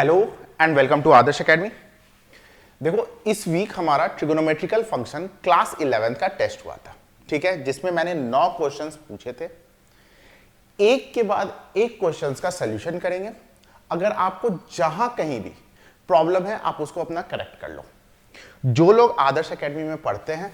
Hello and welcome to Adarsh academy. देखो, इस week हमारा ट्रिगोनोमेट्रिकल फंक्शन क्लास 11 का टेस्ट हुआ था, ठीक है, जिसमें मैंने 9 क्वेश्चंस पूछे थे। एक के बाद एक क्वेश्चंस का सॉल्यूशन करेंगे। अगर आपको जहां कहीं भी प्रॉब्लम है आप उसको अपना करेक्ट कर लो। जो लोग आदर्श एकेडमी में पढ़ते हैं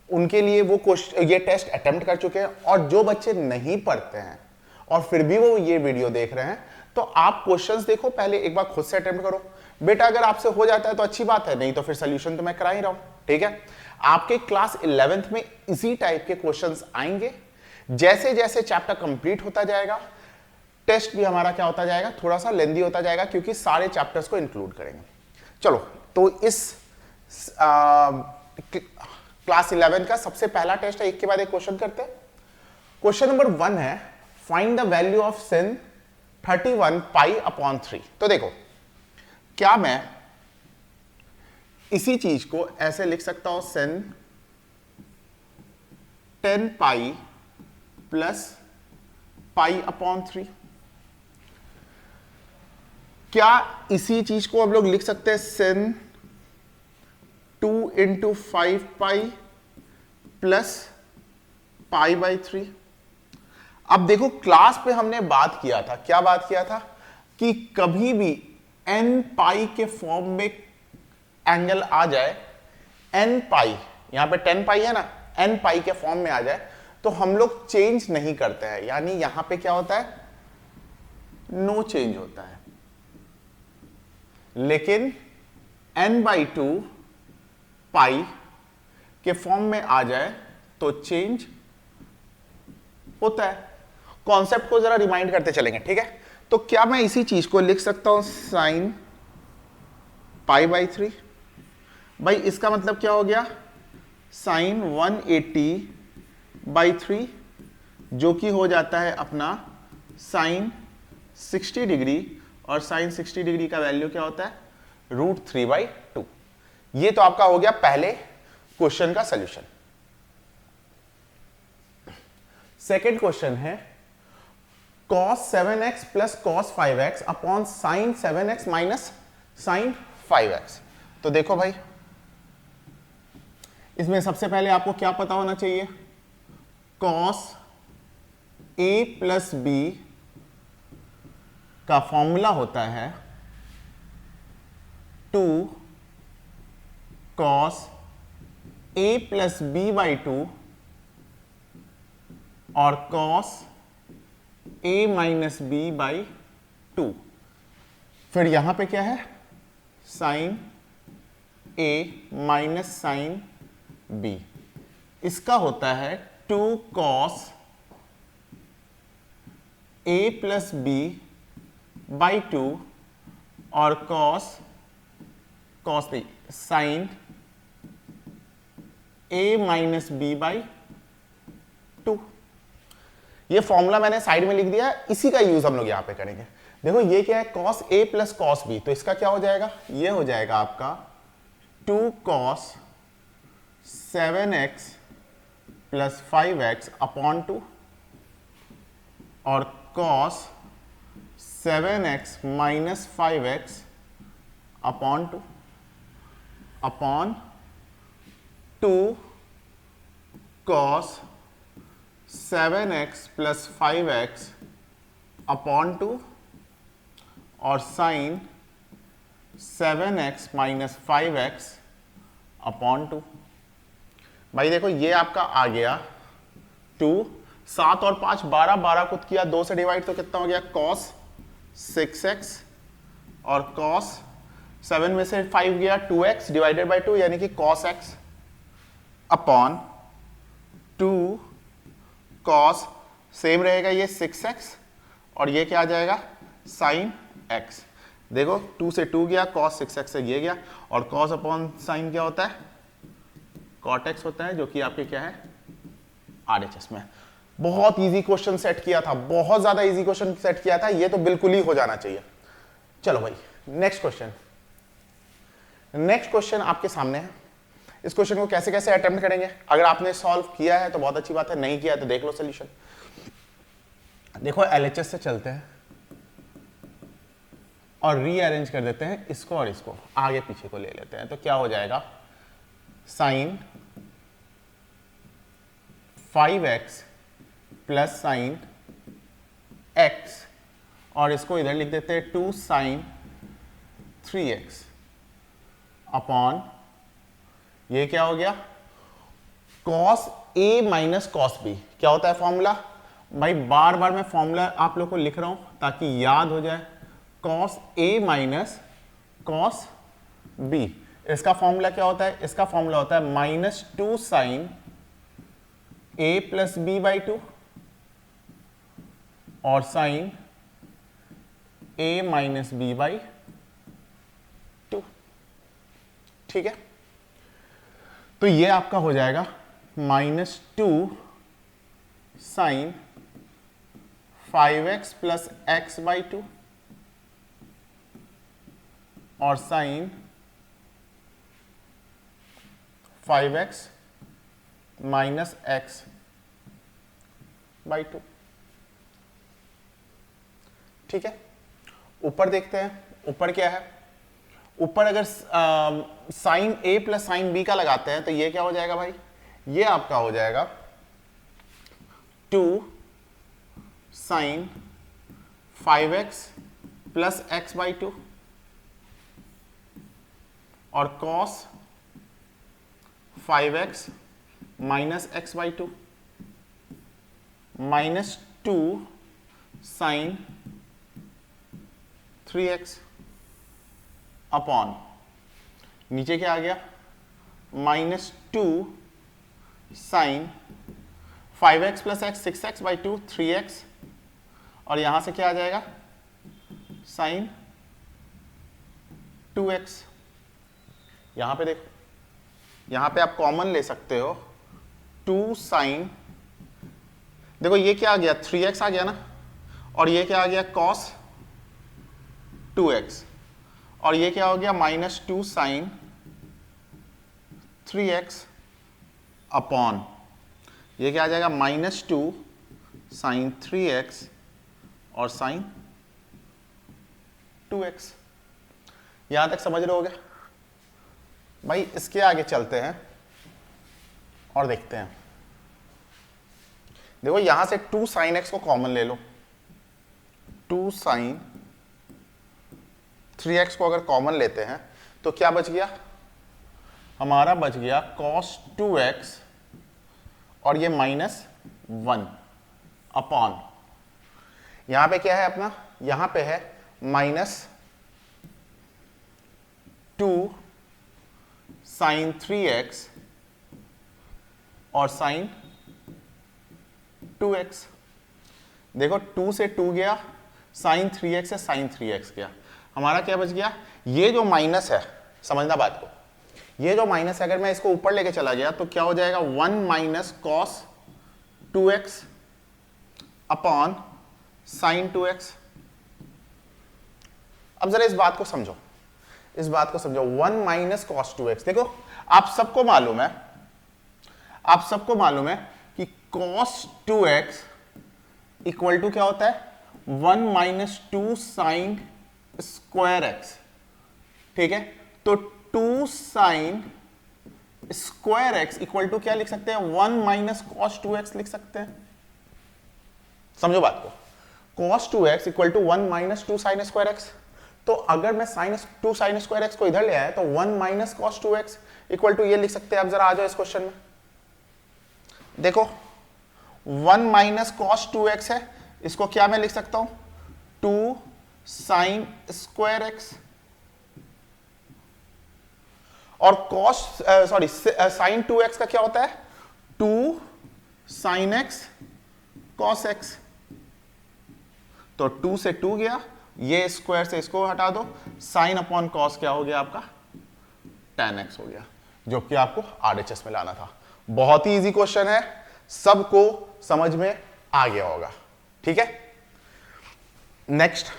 उनके लिए वो ये टेस्ट अटेम्प्ट कर चुके हैं, और जो बच्चे नहीं पढ़ते हैं और फिर भी वो ये वीडियो देख रहे हैं, तो आप क्वेश्चंस देखो, पहले एक बार खुद से अटेम्प्ट करो। बेटा अगर आपसे हो जाता है तो अच्छी बात है, नहीं तो फिर सोल्यूशन तो मैं करा ही रहा हूं, ठीक है। आपके क्लास 11th में इसी टाइप के क्वेश्चंस आएंगे। जैसे जैसे चैप्टर कंप्लीट होता जाएगा टेस्ट भी हमारा क्या होता जाएगा, थोड़ा सा लेंदी होता जाएगा, क्योंकि सारे चैप्टर्स को इंक्लूड करेंगे। चलो, तो इस क्लास 11 का सबसे पहला टेस्ट है, एक के बाद एक क्वेश्चन करते हैं। क्वेश्चन नंबर 1 है, find the value of sin 31 π/3। तो देखो, क्या मैं इसी चीज को ऐसे लिख सकता हूं, sin 10 π प्लस π/3। क्या इसी चीज को हम लोग लिख सकते हैं sin 2 × 5 π प्लस π/3। अब देखो, क्लास पे हमने बात किया था, क्या बात किया था कि कभी भी n पाई के फॉर्म में एंगल आ जाए, n पाई, यहां पे 10 पाई है ना, n पाई के फॉर्म में आ जाए तो हम लोग चेंज नहीं करते हैं, यानी यहां पे क्या होता है, नो चेंज होता है। लेकिन n/2 पाई के फॉर्म में आ जाए तो चेंज होता है। कॉन्सेप्ट को जरा रिमाइंड करते चलेंगे, ठीक है। तो क्या मैं इसी चीज को लिख सकता हूं sin π/3। भाई इसका मतलब क्या हो गया, sin 180/3, जो कि हो जाता है अपना sin 60 डिग्री, और sin 60 डिग्री का वैल्यू क्या होता है, √3/2। ये तो आपका हो गया पहले क्वेश्चन का सॉल्यूशन। सेकेंड क्वेश्चन है, cos 7x plus cos 5x upon sin 7x minus sin 5x। तो देखो भाई, इसमें सबसे पहले आपको क्या पता होना चाहिए, cos a प्लस b का फॉर्मूला होता है 2 cos a प्लस b/2 और cos a माइनस b/2। फिर यहां पे क्या है, sin a minus sin b। इसका होता है 2 cos a प्लस b/2 और cos नहीं, sin a माइनस b/2। ये फॉर्मूला मैंने साइड में लिख दिया है, इसी का यूज हम लोग यहां पे करेंगे। देखो ये क्या है, cos a plus cos b, तो इसका क्या हो जाएगा, ये हो जाएगा आपका 2 cos 7x plus 5x upon 2 और cos 7x minus 5x upon 2 upon 2 cos 7x plus 5x upon 2 और sin 7x minus 5x upon 2। भाई देखो, ये आपका आ गया 2, 7 और 5 12, 12 को किया 2 से डिवाइड तो कितना हो गया, cos 6x और cos 7 में से 5 गया 2x डिवाइडेड बाई 2, यानी कि cos x upon 2 cos, same रहेगा ये 6x, और ये क्या आ जाएगा, sin x। देखो 2 से 2 गया, cos 6x से ये गया, और cos अपॉन sin क्या होता है, cot x होता है, जो कि आपके क्या है, RHS में। बहुत इजी क्वेश्चन सेट किया था, बहुत ज्यादा इजी क्वेश्चन सेट किया था, ये तो बिल्कुल ही हो जाना चाहिए। चलो भाई, नेक्स्ट क्वेश्चन। नेक्स्ट क्वेश्चन आपके सामने है। इस क्वेश्चन को कैसे कैसे अटेम्प्ट करेंगे, अगर आपने सॉल्व किया है तो बहुत अच्छी बात है, नहीं किया है तो देख लो सोल्यूशन। देखो एलएचएस से चलते हैं। और रीअरेंज कर देते हैं इसको और इसको, आगे पीछे को ले लेते हैं, तो क्या हो जाएगा sign 5x plus sign x, और इसको इधर लिख देते हैं 2 साइन 3x अपॉन, ये क्या हो गया cos a minus cos b। क्या होता है फॉर्मूला भाई, बार बार मैं फॉर्मूला आप लोग को लिख रहा हूं ताकि याद हो जाए, cos a minus cos b। इसका फॉर्मूला क्या होता है, इसका फॉर्मूला होता है minus 2 sine a plus B by 2 और sine a minus B by 2। ठीक है, तो ये आपका हो जाएगा minus 2 sine 5x plus X by 2 और sign 5x minus X by 2। ठीक है, ऊपर देखते हैं, ऊपर क्या है, ऊपर अगर sine a plus sine b का लगाते हैं तो ये क्या हो जाएगा भाई, ये आपका हो जाएगा 2 sine 5x plus X by 2 और cos 5x minus X by 2 minus 2 sine 3x upon, नीचे क्या आ गया minus 2 sine 5x plus X 6x by 2 3x, और यहां से क्या आ जाएगा साइन 2x। यहां पे देखो, यहां पे आप कॉमन ले सकते हो 2 साइन, देखो ये क्या आ गया 3x आ गया ना, और ये क्या आ गया cos 2x, और ये क्या हो गया माइनस 2 साइन 3x अपॉन, ये क्या आ जाएगा माइनस 2 साइन 3x और साइन 2x। यहां तक समझ रहे होगे भाई। इसके आगे चलते हैं और देखते हैं, देखो यहां से 2 साइन x को कॉमन ले लो, 2 साइन 3x को अगर कॉमन लेते हैं तो क्या बच गया हमारा, बच गया cos 2x और ये माइनस 1 अपॉन, यहां पे क्या है अपना, यहां पे है माइनस 2 साइन 3x और साइन 2x। देखो 2 से 2 गया, साइन 3x से साइन 3x गया, हमारा क्या बच गया, ये जो माइनस है, समझना बात को, ये जो माइनस है अगर मैं इसको ऊपर लेके चला गया तो क्या हो जाएगा 1 minus cos 2x upon sine 2x। अब जरा इस बात को समझो, इस बात को समझो, 1 माइनस कॉस 2x। देखो आप सबको मालूम है, आप सबको मालूम है कि कॉस 2x इक्वल टू क्या होता है 1 माइनस 2 साइन स्क्वायर x। ठीक है, तो 2 sine square x equal to क्या लिख सकते हैं 1 माइनस कॉस 2x लिख सकते हैं। समझो बात को, cos 2x equal to 1 minus 2 sine square x। तो अगर मैं -2 साइन स्क्वायर x को इधर ले आया तो 1 minus cos 2x equal to ये लिख सकते हैं। अब जरा आ जाओ इस क्वेश्चन में, देखो 1 माइनस कॉस 2x है, इसको क्या मैं लिख सकता हूं 2 साइन स्क्वायर x, और कॉस सॉरी साइन 2x का क्या होता है 2 साइन x कॉस x। तो 2 से 2 गया, ये स्क्वायर से इसको हटा दो, साइन अपॉन कॉस क्या हो गया आपका tan x हो गया, जो कि आपको RHS में लाना था। बहुत ही इजी क्वेश्चन है, सबको समझ में आ गया होगा। ठीक है, नेक्स्ट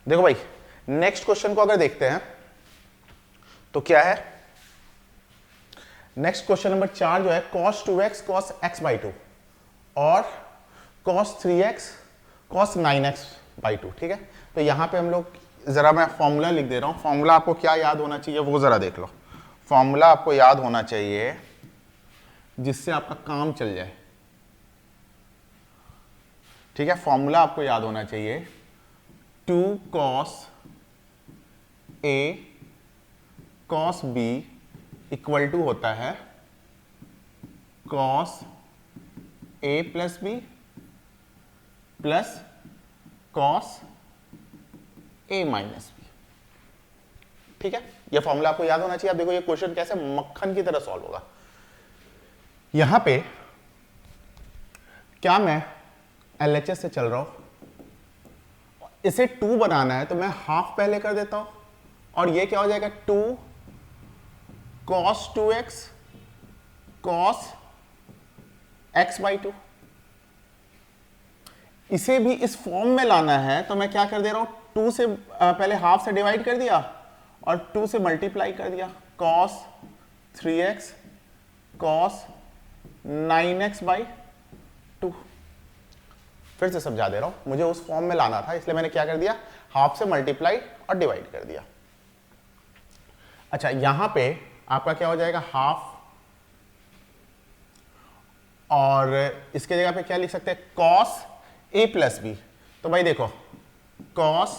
देखो भाई, नेक्स्ट क्वेश्चन को अगर देखते हैं तो क्या है, नेक्स्ट क्वेश्चन नंबर 4 जो है cos 2x cos x by 2 और cos 3x cos 9x by 2, ठीक है। तो यहां पे हम लोग, जरा मैं फॉर्मूला लिख दे रहा हूं, फॉर्मूला आपको क्या याद होना चाहिए वो जरा देख लो। फॉर्मूला आपको याद होना चाहिए जिससे आपका काम चल जाए, ठीक है। फॉर्मूला आपको याद होना चाहिए 2 cos a cos b equal to होता है cos a plus b plus cos a minus b, ठीक है। यह फॉर्मूला आपको याद होना चाहिए। आप देखो ये क्वेश्चन कैसे मक्खन की तरह सॉल्व होगा। यहां पे क्या मैं LHS से चल रहा हूं, इसे 2 बनाना है तो मैं हाफ पहले कर देता हूं, और ये क्या हो जाएगा 2 cos 2x cos x by 2। इसे भी इस फॉर्म में लाना है तो मैं क्या कर दे रहा हूं, 2 से पहले हाफ से डिवाइड कर दिया और 2 से मल्टीप्लाई कर दिया, cos 3x cos 9x by 2। फिर से समझा दे रहा हूं, मुझे उस फॉर्म में लाना था इसलिए मैंने क्या कर दिया, हाफ से मल्टीप्लाई और डिवाइड कर दिया। अच्छा, यहां पे आपका क्या हो जाएगा, हाफ, और इसके जगह पे क्या लिख सकते हैं, cos a प्लस बी। तो भाई देखो cos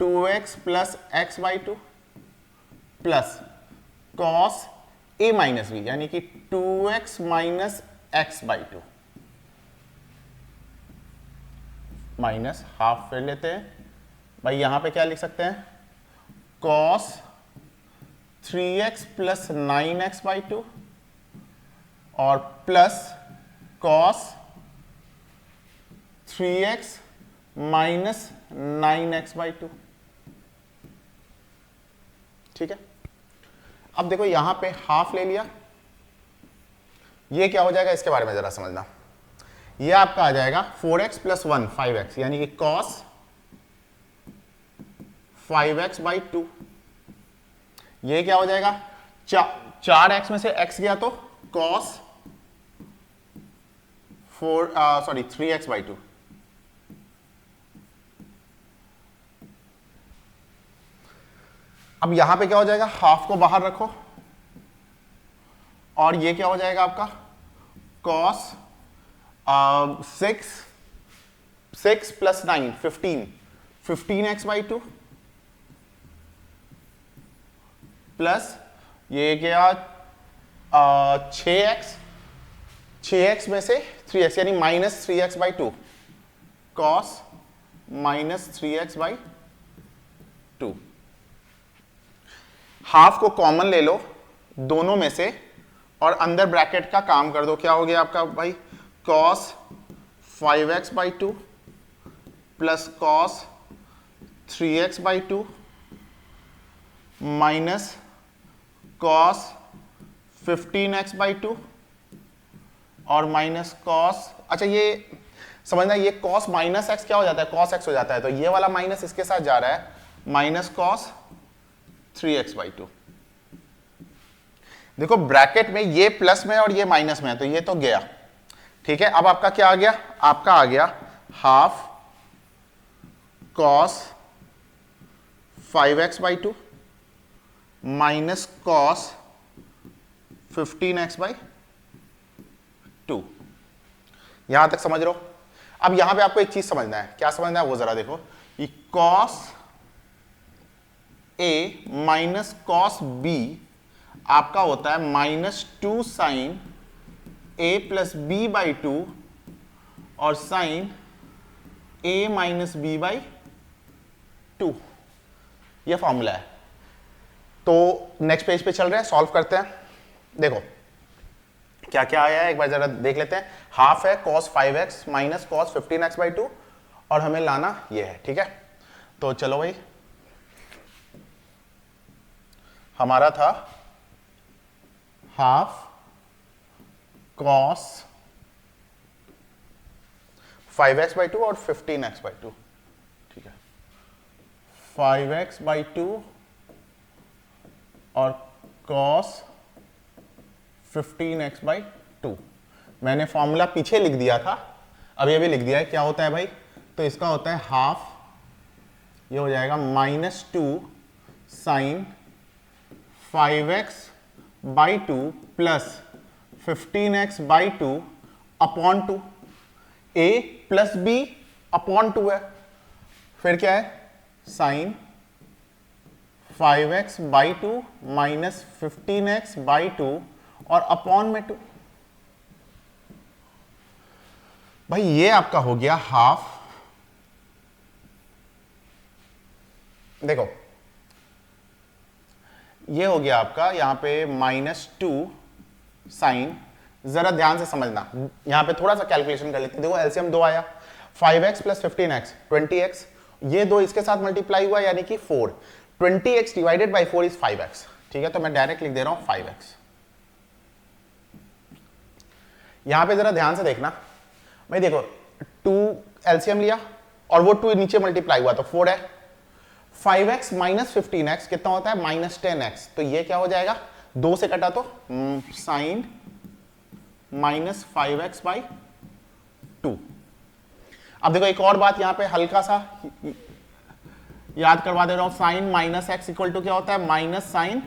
2x plus X by 2 plus cos a minus B, यानी कि 2x minus X by 2 minus half फिर लेते हैं। भाई यहां पे क्या लिख सकते हैं, cos 3x plus 9x by 2 और plus cos 3x minus 9x by 2, ठीक है। अब देखो यहां पे हाफ ले लिया, ये क्या हो जाएगा इसके बारे में जरा समझना। ये आपका आ जाएगा 4x प्लस 1 5x, यानी कि cos 5x बाई 2। ये क्या हो जाएगा, 4x में से x गया तो cos 3x बाई 2। अब यहां पे क्या हो जाएगा, हाफ को बाहर रखो और ये क्या हो जाएगा आपका cos 6 plus 9 15x by 2 plus ये क्या 6x में से 3x, यानी minus 3x by 2 cos minus 3x by 2। Half को कॉमन ले लो दोनों में से और अंदर ब्रैकेट का काम कर दो, क्या हो गया आपका भाई, cos 5x by 2 plus cos 3x by 2 minus cos 15x by 2 और माइनस cos, अच्छा ये समझना, ये cos माइनस x क्या हो जाता है, cos x हो जाता है, तो ये वाला माइनस इसके साथ जा रहा है, माइनस cos 3x बाई 2। देखो ब्रैकेट में ये प्लस में और ये माइनस में है तो ये तो गया, ठीक है। अब आपका क्या आ गया, आपका आ गया half cos 5x by 2 minus cos 15x by 2। यहां तक समझ रहे हो। अब यहां पे आपको एक चीज समझना है, क्या समझना है वो जरा देखो, ये cos a minus cos b आपका होता है minus 2 sine a plus B by 2 और sine a minus B by 2। यह फॉर्मूला है। तो नेक्स्ट पेज पे चल रहे हैं, सॉल्व करते हैं। देखो क्या क्या आया है एक बार जरा देख लेते हैं। हाफ है cos 5x minus cos 15x by 2 और हमें लाना ये है, ठीक है। तो चलो भाई, हमारा था हाफ cos 5x बाई 2 और 15x बाई 2, ठीक है। 5x बाई 2 और cos 15x बाई 2। मैंने फॉर्मूला पीछे लिख दिया था, अभी अभी लिख दिया है, क्या होता है भाई, तो इसका होता है हाफ, ये हो जाएगा -2 sine 5x by 2 plus 15x by 2 upon 2, a plus B upon 2 है, फिर क्या है sign 5x by 2 minus 15x by 2 और अपॉन में 2। भाई ये आपका हो गया हाफ, देखो ये हो गया आपका यहां पे -2 साइन, जरा ध्यान से समझना, यहां पे थोड़ा सा कैलकुलेशन कर लेते हैं। देखो एलसीएम 2 आया, 5x प्लस 15x 20x, ये दो इसके साथ मल्टीप्लाई हुआ यानी कि 4, 20x divided by 4 is 5x, ठीक है, तो मैं डायरेक्ट लिख दे रहा हूं 5x। यहां पे जरा ध्यान से देखना भाई, देखो 2 एलसीएम लिया और वो 2 नीचे मल्टीप्लाई हुआ तो 4 है, 5x माइनस 15x कितना होता है -10x, तो ये क्या हो जाएगा 2 से कटा तो साइन माइनस 5x बाई 2। अब देखो एक और बात यहां पे हल्का सा याद करवा दे रहा हूं, sine minus X equal to क्या होता है माइनस साइन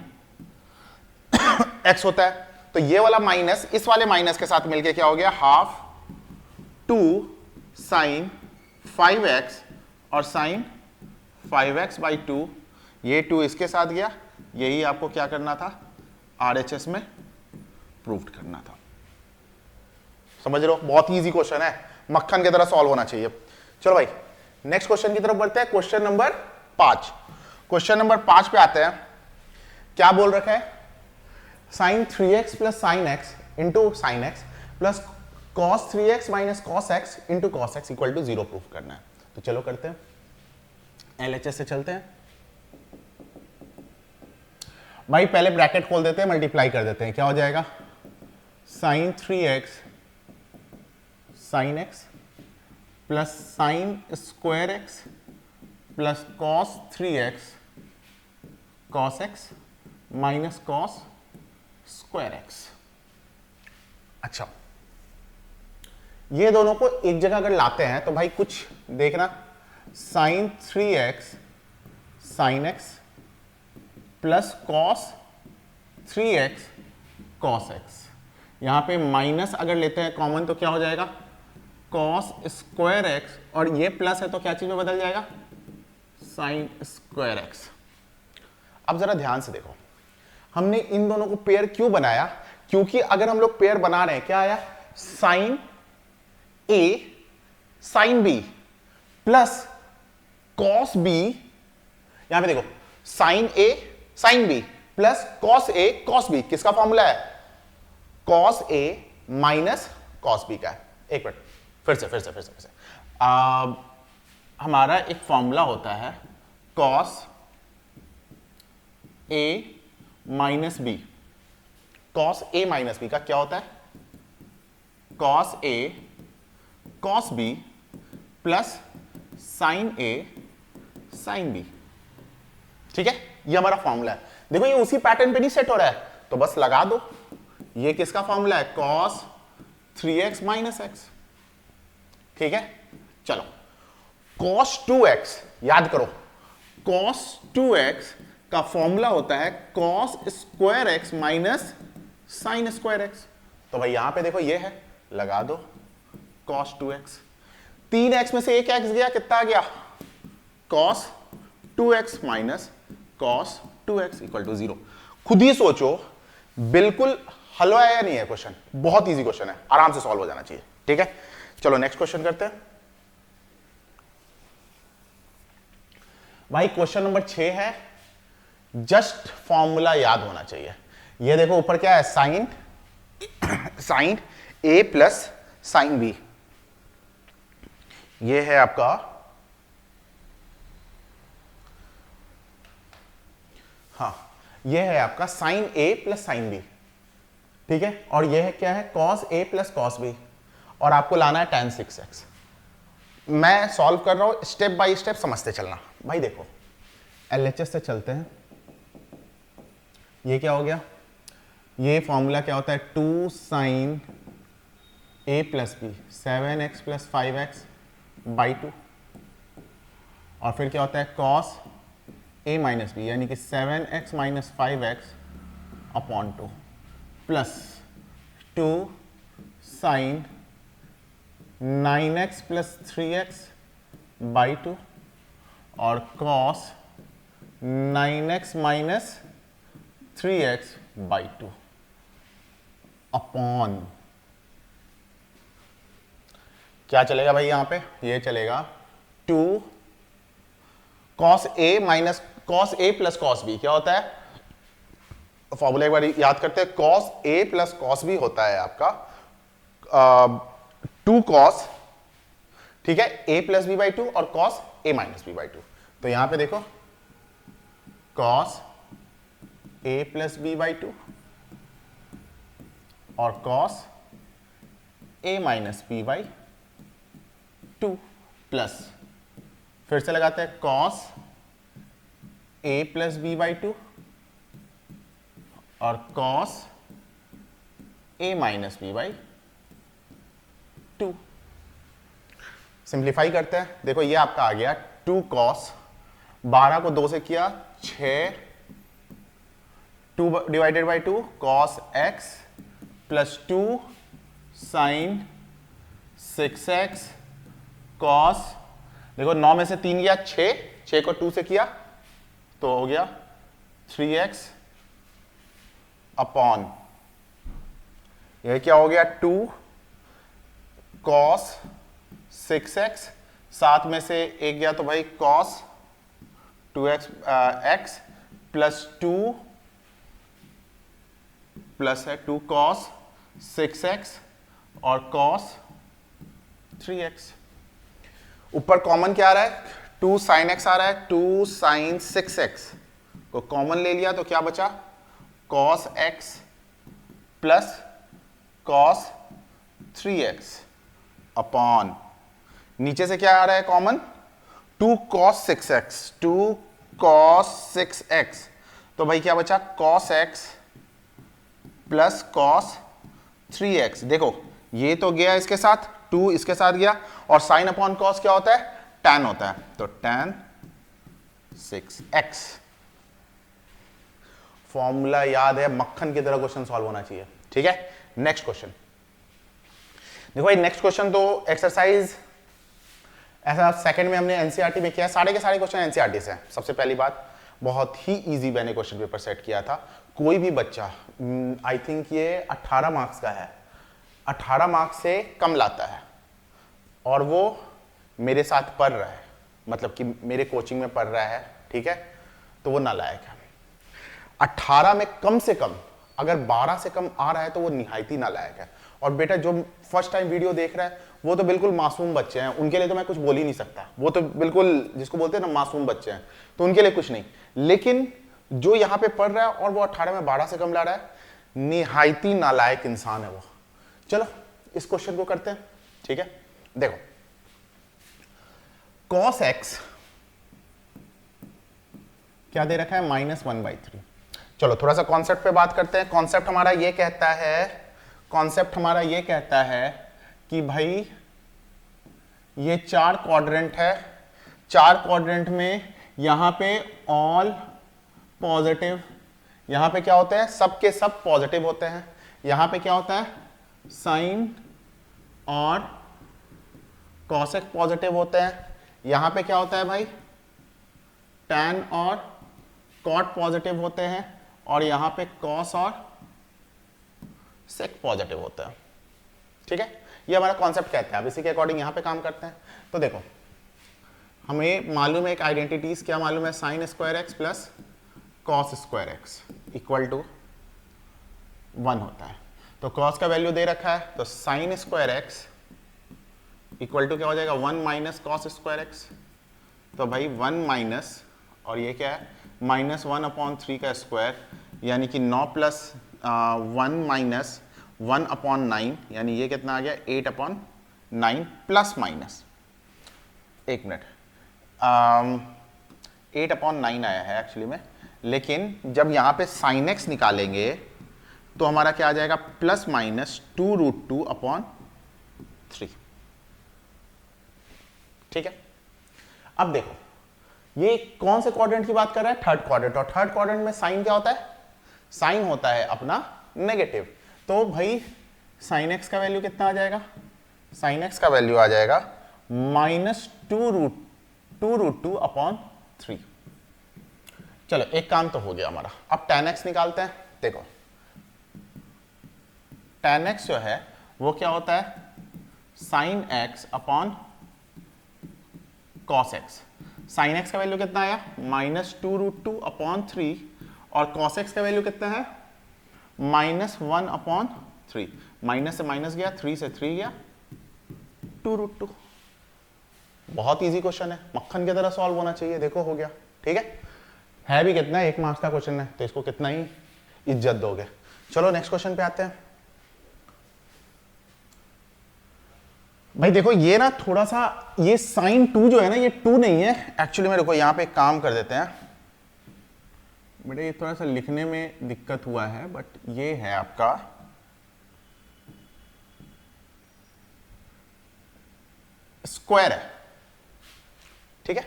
एक्स होता है, तो ये वाला माइनस इस वाले माइनस के साथ मिलके क्या हो गया हाफ 2 साइन 5x और साइन 5x बाई 2, ये 2 इसके साथ गया, यही आपको क्या करना था आरएचएस में प्रूव करना था। समझ रहे हो, बहुत इजी क्वेश्चन है, मक्खन की तरह सॉल्व होना चाहिए। चलो भाई नेक्स्ट क्वेश्चन की तरफ बढ़ते हैं, क्वेश्चन नंबर 5। क्वेश्चन नंबर 5 पे आते हैं, क्या बोल रखा है sine 3x plus sine X into sine X plus cos 3x minus cos X into cos X equal to 0 proof करना है। तो चलो करते हैं, एलएचएस से चलते हैं भाई, पहले ब्रैकेट खोल देते हैं, मल्टीप्लाई कर देते हैं, क्या हो जाएगा sine 3x sine X plus sine square X plus cos 3x cos X minus cos square X. अच्छा, ये दोनों को एक जगह अगर लाते हैं तो भाई कुछ देखना, sine 3x sine X plus cos 3x cos X, यहां पे माइनस अगर लेते हैं कॉमन तो क्या हो जाएगा कॉस स्क्वायर एक्स, और ये प्लस है तो क्या चीज में बदल जाएगा साइन स्क्वायर एक्स। अब जरा ध्यान से देखो, हमने इन दोनों को पेयर क्यों बनाया, क्योंकि अगर हम लोग पेयर बना रहे हैं, क्या आया sine A sine B plus cos B, यहां पे देखो sine A sine B plus cos A cos B, किसका फॉर्मूला है cos A minus cos B का है। एक मिनट, फिर से हमारा एक फॉर्मूला होता है cos A minus B, cos A minus B का क्या होता है cos A cos B plus sign A sine B, ठीक है, ये हमारा फॉर्मूला है। देखो ये उसी पैटर्न पे नहीं सेट हो रहा है, तो बस लगा दो, ये किसका फॉर्मूला है कॉस 3x माइनस एक्स, ठीक है। चलो कॉस 2x याद करो, कॉस 2x का फॉर्मूला होता है cos square x minus sign square x, तो भाई यहां पे देखो ये है, लगा दो कॉस 2x, 3x में से एक x गया, कितना आ गया cos 2x minus cos 2x equal to 0। खुद ही सोचो बिल्कुल हल है या नहीं है क्वेश्चन, बहुत इजी क्वेश्चन है, आराम से सॉल्व हो जाना चाहिए, ठीक है। चलो नेक्स्ट क्वेश्चन करते हैं भाई, क्वेश्चन नंबर 6 है, जस्ट फॉर्मूला याद होना चाहिए। ये देखो ऊपर क्या है sign sign A plus sine B, ये है आपका ये है आपका sign A plus sine B, ठीक है, और ये है क्या है cos A plus cos B, और आपको लाना है tan 6x। मैं सॉल्व कर रहा हूं, स्टेप बाय स्टेप समझते चलना। भाई देखो एलएचएस से चलते हैं, ये क्या हो गया, ये फॉर्मूला क्या होता है 2 sine A plus B 7x plus 5x by 2, और फिर क्या होता है कॉस ए माइनस बी यानी कि 7x minus 5x upon 2 plus 2 sine 9x plus 3x by 2 और cos 9x minus 3x by 2 upon, क्या चलेगा भाई यहां पे, ये चलेगा 2 cos A minus cos A plus cos B, क्या होता है फॉर्मूला एक बार याद करते हैं, cos A plus cos B होता है आपका 2 कॉस, ठीक है, ए प्लस बी बाई 2 और cos A minus B by 2। तो यहां पे देखो cos A plus B by 2 और cos A minus B by 2 plus, फिर से लगाते हैं cos A plus B by 2 और cos A minus B by 2। Simplify करते हैं, देखो ये आपका आ गया 2 कॉस, 12 को 2 से किया 6, 2 divided by 2 cos X plus 2 sine 6x cos, देखो 9 में से 3 गया 6 को 2 से किया तो हो गया 3x अपॉन, यह क्या हो गया 2 कॉस 6x, 7 में से 1 गया तो भाई cos 2x x plus 2 plus है 2 कॉस 6x और कॉस 3x, ऊपर कॉमन क्या आ रहा है 2 साइन x आ रहा है, 2 साइन 6x को कॉमन ले लिया तो क्या बचा cos x plus cos 3x upon, नीचे से क्या आ रहा है common 2 cos 6x, 2 cos 6x, तो भाई क्या बचा cos x plus cos 3x, देखो ये तो गया इसके साथ 2 इसके साथ गया और साइन अपॉन कॉस क्या होता है tan होता है, तो tan 6x। फॉर्मूला याद है, मक्खन की तरह क्वेश्चन सॉल्व होना चाहिए, ठीक है। नेक्स्ट क्वेश्चन देखो भाई, नेक्स्ट क्वेश्चन तो एक्सरसाइज ऐसा सेकंड में हमने एनसीईआरटी में किया, सारे के सारे क्वेश्चन एनसीईआरटी से हैं। सबसे पहली बात बहुत ही इजी मैंने क्वेश्चन पेपर सेट किया था, कोई भी बच्चा आई थिंक ये 18 मार्क्स का है, 18 मार्क्स से कम लाता है और वो मेरे साथ पढ़ रहा है, मतलब कि मेरे कोचिंग में पढ़ रहा है, ठीक है, तो वो नालायक है। 18 में कम से कम अगर 12 से कम आ रहा है तो वो निहायती नालायक है। और बेटा जो फर्स्ट टाइम वीडियो देख रहा है वो तो बिल्कुल मासूम बच्चे हैं, उनके लिए तो मैं कुछ बोल ही नहीं सकता, वो तो बिल्कुल जिसको बोलते हैं ना मासूम बच्चे हैं, तो उनके लिए कुछ नहीं। लेकिन जो यहाँ पे पढ़ रहा है और वो 18 में 12 से कम ला रहा है, निहायती नालायक इंसान है वो। चलो इस क्वेश्चन को करते हैं, ठीक है। देखो cos x क्या दे रखा है -1/3। चलो थोड़ा सा कॉन्सेप्ट पे बात करते हैं। कॉन्सेप्ट हमारा ये कहता है कि भाई ये 4 क्वाड्रेंट है, 4 क्वाड्रेंट में यहां पे ऑल पॉजिटिव, यहां पे क्या होते हैं सबके सब पॉजिटिव होते हैं, यहां पे क्या होता है साइन और कॉसेक पॉजिटिव होते हैं, यहां पे क्या होता है भाई टैन और कॉट पॉजिटिव होते हैं और यहां पे कॉस और सेक पॉजिटिव होता है, ठीक है। ये हमारा कॉन्सेप्ट कहता है। अब इसी के अकॉर्डिंग यहां पे काम करते हैं। तो देखो हमें मालूम है एक आइडेंटिटीज, क्या मालूम है sine square X plus cos square X equal to 1 होता है। तो कॉस का वैल्यू दे रखा है, तो sine square X equal to क्या हो जाएगा 1 माइनस कॉस स्क्वायर एक्स। तो भाई 1 माइनस और ये क्या है -1/3 का स्क्वायर, यानी कि 9 प्लस 1 माइनस 1/9, यानी ये कितना आ गया 8/9 प्लस माइनस, एक मिनट 8/9 आया है एक्चुअली में, लेकिन जब यहाँ पे साइन एक्स निकालेंगे तो हमारा क्या आ जाएगा +- 2√2/9 3। ठीक है, अब देखो ये कौन से क्वाड्रेंट की बात कर रहा है, थर्ड क्वाड्रेंट, और थर्ड क्वाड्रेंट में साइन क्या होता है, साइन होता है अपना नेगेटिव। तो भाई साइन एक्स का वैल्यू कितना आ जाएगा, साइन एक्स का वैल्यू आ जाएगा -2√2/3। चलो एक काम तो हो गया हमारा, अब tan x निकालते हैं। देखो tan x जो है वो क्या होता है, sin x upon cos x। sin x का वैल्यू कितना आया, -2√2/3, और cos x का वैल्यू कितना है, -1/3। माइनस से माइनस गया, 3 से 3 गया, 2√2। बहुत इजी क्वेश्चन है, मक्खन की तरह सॉल्व होना चाहिए। देखो हो गया। ठीक है भी कितना, 1 मार्क्स का क्वेश्चन है, तो इसको कितना ही इज्जत दोगे। चलो नेक्स्ट क्वेश्चन पे आते हैं। भाई देखो ये ना थोड़ा सा, ये sin 2 जो है ना, ये 2 नहीं है एक्चुअली। मेरे को यहां पे एक काम कर देते हैं बेटे, ये थोड़ा सा लिखने में दिक्कत हुआ है, बट ये है आपका स्क्वायर है। ठीक है,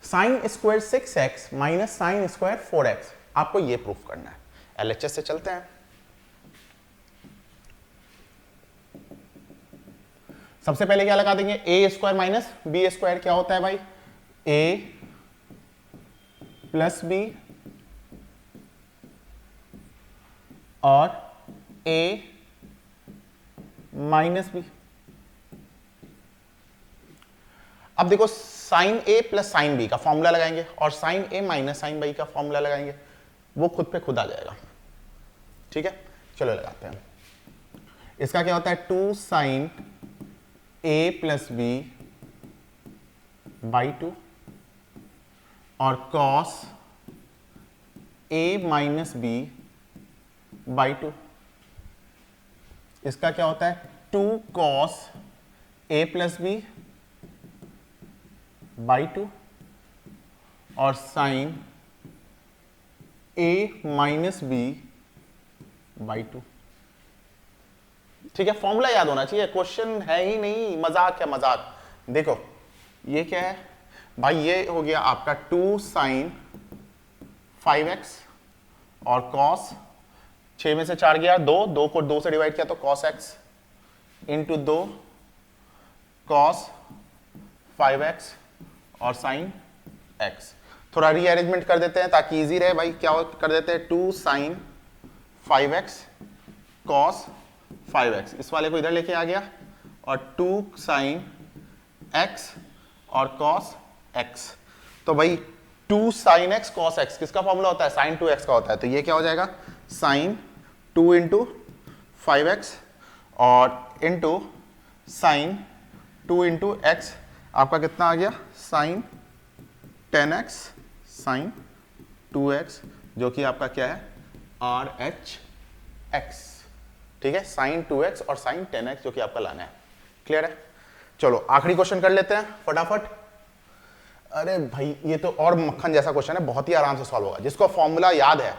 sine square 6x minus sine square 4x, आपको ये प्रूफ करना है। एलएचएस से चलते हैं। सबसे पहले क्या लगा देंगे, ए स्क्वायर माइनस बी स्क्वायर क्या होता है भाई, ए प्लस बी और ए माइनस बी। अब देखो sine A plus sine B का फॉर्मूला लगाएंगे और sine A minus sine B का फॉर्मूला लगाएंगे, वो खुद पे खुद आ जाएगा। ठीक है, चलो लगाते हैं। इसका क्या होता है, 2 sine A plus B by 2 और cos A minus B by 2। इसका क्या होता है, 2 cos A plus B by 2 और sine A minus B by 2। ठीक है, फॉर्मूला याद होना चाहिए, क्वेश्चन है ही नहीं, मजाक है मजाक। देखो ये क्या है भाई, ये हो गया आपका 2 साइन 5x और कॉस 6 में से 4 गया 2, 2 को 2 से डिवाइड किया तो cos x into 2 cos 5x और साइन x। थोड़ा रीअरेंजमेंट कर देते हैं ताकि इजी रहे भाई। क्या कर देते हैं, 2 साइन 5x cos 5x, इस वाले को इधर लेके आ गया, और 2 साइन x और cos x। तो भाई 2 साइन x cos x किसका फॉर्मूला होता है, साइन 2x का होता है। तो ये क्या हो जाएगा, साइन 2 इंटू 5x और इंटू साइन 2 इंटू x, आपका कितना आ गया, साइन 10x साइन 2x, जो कि आपका क्या है, RHX। ठीक है, साइन 2x और साइन 10x जो कि आपका लाना है। क्लियर है, चलो आखिरी क्वेश्चन कर लेते हैं फटाफट। अरे भाई ये तो और मक्खन जैसा क्वेश्चन है, बहुत ही आराम से सॉल्व होगा, जिसको फॉर्मूला याद है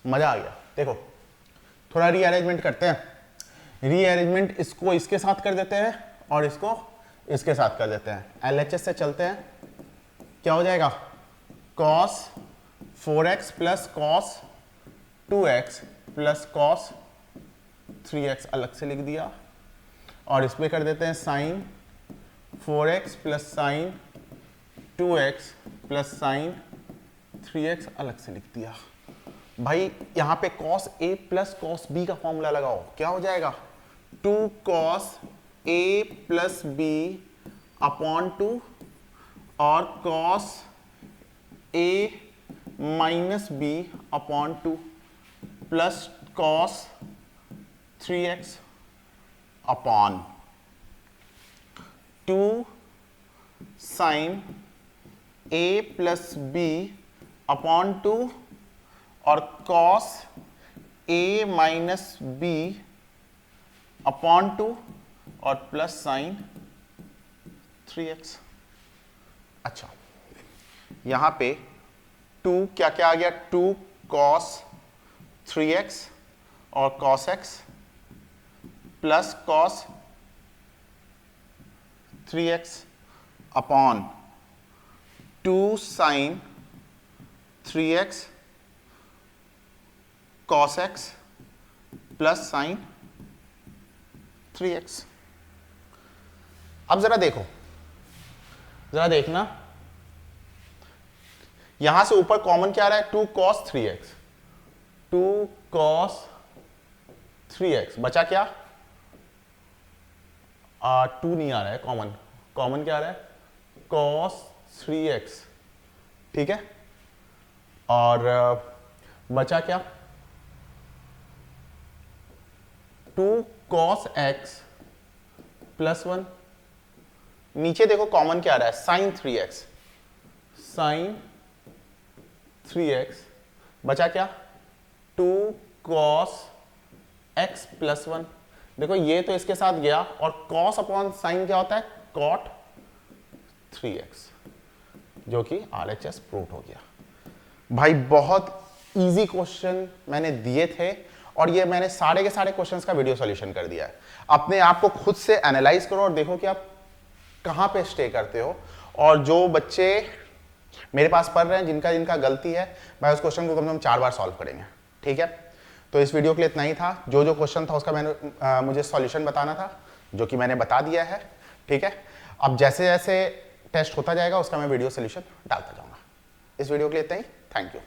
मजा आ गया। देखो थोड़ा रीअरेंजमेंट करते हैं, रीअरेंजमेंट इसको इसके साथ कर देते हैं और इसको इसके साथ कर देते हैं। एलएचएस से चलते हैं, क्या हो जाएगा, cos 4x plus cos 2x plus cos 3x अलग से लिख दिया, और इसमें कर देते हैं sine 4x plus sine 2x plus sine 3x अलग से लिख दिया। भाई यहां पे cos a plus cos b का फॉर्मूला लगाओ, क्या हो जाएगा, 2 cos a plus b upon 2 और cos a minus b upon 2 plus cos 3x upon 2 sine a plus b upon 2 और cos a minus b upon 2 और प्लस साइन 3x। अच्छा यहां पे 2 क्या क्या आ गया, 2 cos 3x और cos x plus cos 3x upon 2 sine 3x cos x plus sine 3x। अब जरा देखो, जरा देखना, यहां से ऊपर कॉमन क्या आ रहा है, 2 cos 3x, 2 cos 3x, बचा क्या, 2 नहीं आ रहा है कॉमन, कॉमन क्या आ रहा है, cos 3x, ठीक है, और बचा क्या, 2 cos x प्लस 1, नीचे देखो कॉमन क्या आ रहा है, साइन 3x, साइन 3x, बचा क्या, 2 cos x प्लस 1। देखो ये तो इसके साथ गया, और cos अपॉन साइन क्या होता है, cot 3x, जो कि RHS प्रूव हो गया। भाई बहुत इजी क्वेश्चन मैंने दिए थे, और ये मैंने सारे के सारे क्वेश्चंस का वीडियो सॉल्यूशन कर दिया है। अपने आप को खुद से एनालाइज करो और देखो कि आप कहां पे स्टे करते हो, और जो बच्चे मेरे पास पढ़ रहे हैं जिनका जिनका गलती है, भाई उस क्वेश्चन को कम से कम 4 बार सॉल्व करेंगे, ठीक है। तो इस वीडियो के लिए इतना ही था, जो जो क्वेश्चन था उसका मैंने मुझे सॉल्यूशन बताना था, जो कि मैंने बता दिया है, ठीक है। अब जैसे जैसे टेस्ट होता जाएगा उसका मैं वीडियो सोल्यूशन डालता जाऊंगा। इस वीडियो के लिए इतना ही, थैंक यू।